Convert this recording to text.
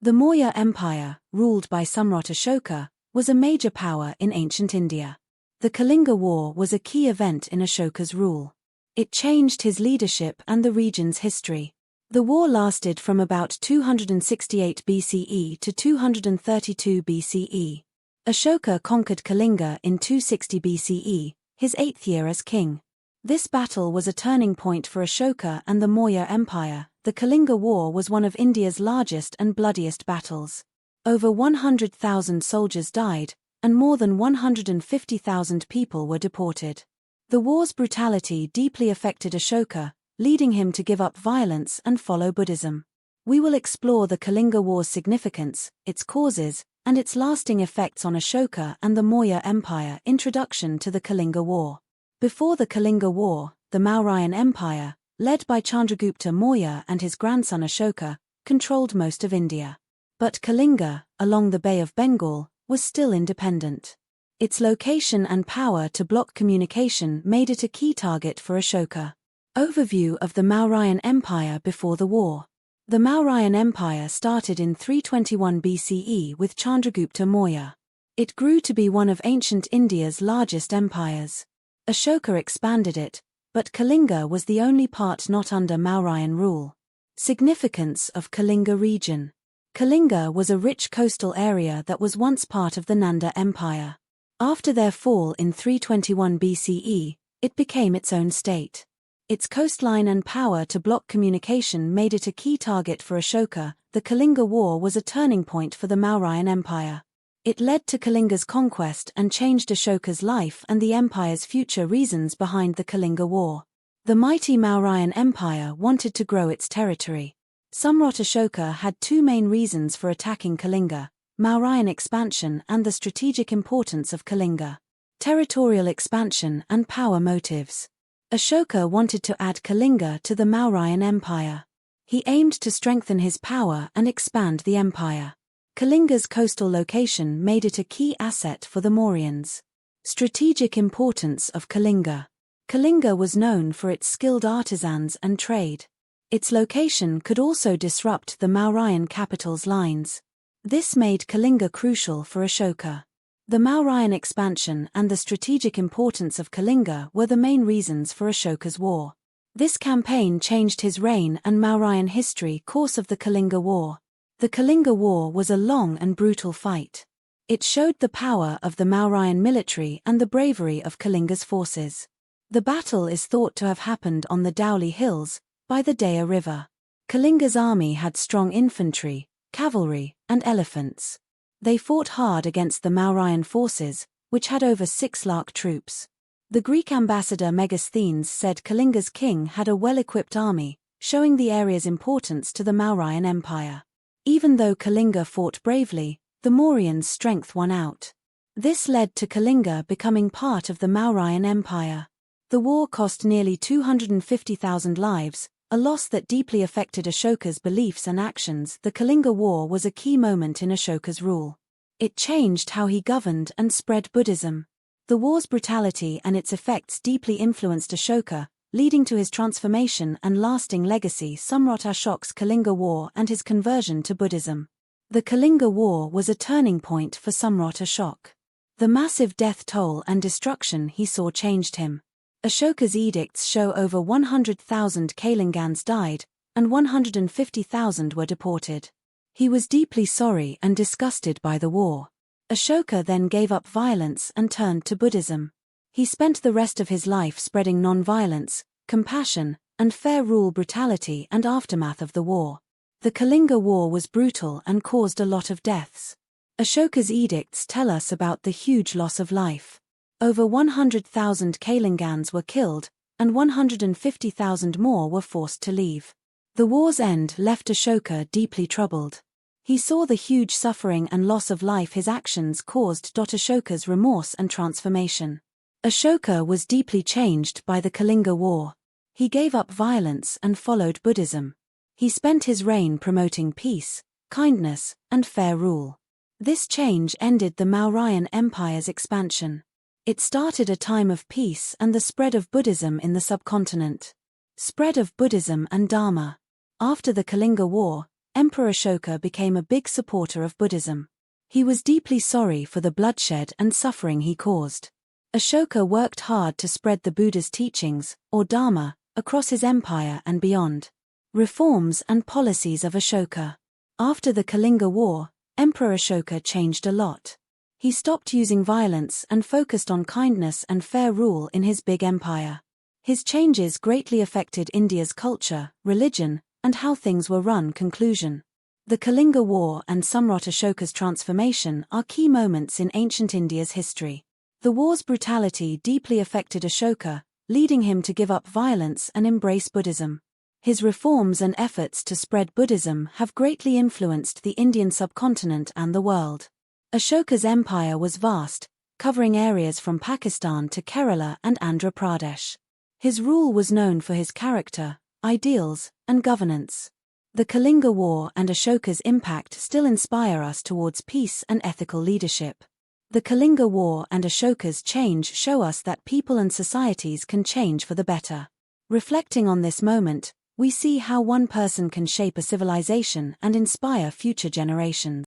The Maurya Empire, ruled by Samrat Ashoka, was a major power in ancient India. The Kalinga War was a key event in Ashoka's rule. It changed his leadership and the region's history. The war lasted from about 268 BCE to 232 BCE. Ashoka conquered Kalinga in 260 BCE, his 8th year as king. This battle was a turning point for Ashoka and the Maurya Empire. The Kalinga War was one of India's largest and bloodiest battles. Over 100,000 soldiers died, and more than 150,000 people were deported. The war's brutality deeply affected Ashoka, leading him to give up violence and follow Buddhism. We will explore the Kalinga War's significance, its causes, and its lasting effects on Ashoka and the Maurya Empire. Introduction to the Kalinga War. Before the Kalinga War, the Mauryan Empire, led by Chandragupta Maurya and his grandson Ashoka, controlled most of India. But Kalinga, along the Bay of Bengal, was still independent. Its location and power to block communication made it a key target for Ashoka. Overview of the Mauryan Empire before the war. The Mauryan Empire started in 321 BCE with Chandragupta Maurya. It grew to be one of ancient India's largest empires. Ashoka expanded it, but Kalinga was the only part not under Mauryan rule. Significance of Kalinga region. Kalinga was a rich coastal area that was once part of the Nanda Empire. After their fall in 321 BCE, it became its own state. Its coastline and power to block communication made it a key target for Ashoka. The Kalinga War was a turning point for the Mauryan Empire. It led to Kalinga's conquest and changed Ashoka's life and the empire's future. Reasons behind the Kalinga War. The mighty Mauryan Empire wanted to grow its territory. Samrat Ashoka had two main reasons for attacking Kalinga: Mauryan expansion and the strategic importance of Kalinga. Territorial expansion and power motives. Ashoka wanted to add Kalinga to the Mauryan Empire. He aimed to strengthen his power and expand the empire. Kalinga's coastal location made it a key asset for the Mauryans. Strategic importance of Kalinga. Kalinga was known for its skilled artisans and trade. Its location could also disrupt the Mauryan capital's lines. This made Kalinga crucial for Ashoka. The Mauryan expansion and the strategic importance of Kalinga were the main reasons for Ashoka's war. This campaign changed his reign and Mauryan history. Course of the Kalinga War. The Kalinga War was a long and brutal fight. It showed the power of the Mauryan military and the bravery of Kalinga's forces. The battle is thought to have happened on the Dhauli Hills, by the Daya River. Kalinga's army had strong infantry, cavalry, and elephants. They fought hard against the Mauryan forces, which had over 6 lakh troops. The Greek ambassador Megasthenes said Kalinga's king had a well-equipped army, showing the area's importance to the Mauryan Empire. Even though Kalinga fought bravely, the Mauryans' strength won out. This led to Kalinga becoming part of the Mauryan Empire. The war cost nearly 250,000 lives, a loss that deeply affected Ashoka's beliefs and actions. The Kalinga War was a key moment in Ashoka's rule. It changed how he governed and spread Buddhism. The war's brutality and its effects deeply influenced Ashoka, leading to his transformation and lasting legacy. Samrat Ashok's Kalinga War and his conversion to Buddhism. The Kalinga War was a turning point for Samrat Ashok. The massive death toll and destruction he saw changed him. Ashoka's edicts show over 100,000 Kalingans died, and 150,000 were deported. He was deeply sorry and disgusted by the war. Ashoka then gave up violence and turned to Buddhism. He spent the rest of his life spreading non-violence, compassion, and fair rule. Brutality and aftermath of the war. The Kalinga War was brutal and caused a lot of deaths. Ashoka's edicts tell us about the huge loss of life. Over 100,000 Kalingans were killed, and 150,000 more were forced to leave. The war's end left Ashoka deeply troubled. He saw the huge suffering and loss of life his actions caused. Ashoka's remorse and transformation. Ashoka was deeply changed by the Kalinga War. He gave up violence and followed Buddhism. He spent his reign promoting peace, kindness, and fair rule. This change ended the Mauryan Empire's expansion. It started a time of peace and the spread of Buddhism in the subcontinent. Spread of Buddhism and Dharma. After the Kalinga War, Emperor Ashoka became a big supporter of Buddhism. He was deeply sorry for the bloodshed and suffering he caused. Ashoka worked hard to spread the Buddha's teachings, or Dharma, across his empire and beyond. Reforms and policies of Ashoka. After the Kalinga War, Emperor Ashoka changed a lot. He stopped using violence and focused on kindness and fair rule in his big empire. His changes greatly affected India's culture, religion, and how things were run. Conclusion. The Kalinga War and Samrat Ashoka's transformation are key moments in ancient India's history. The war's brutality deeply affected Ashoka, leading him to give up violence and embrace Buddhism. His reforms and efforts to spread Buddhism have greatly influenced the Indian subcontinent and the world. Ashoka's empire was vast, covering areas from Pakistan to Kerala and Andhra Pradesh. His rule was known for his character, ideals, and governance. The Kalinga War and Ashoka's impact still inspire us towards peace and ethical leadership. The Kalinga War and Ashoka's change show us that people and societies can change for the better. Reflecting on this moment, we see how one person can shape a civilization and inspire future generations.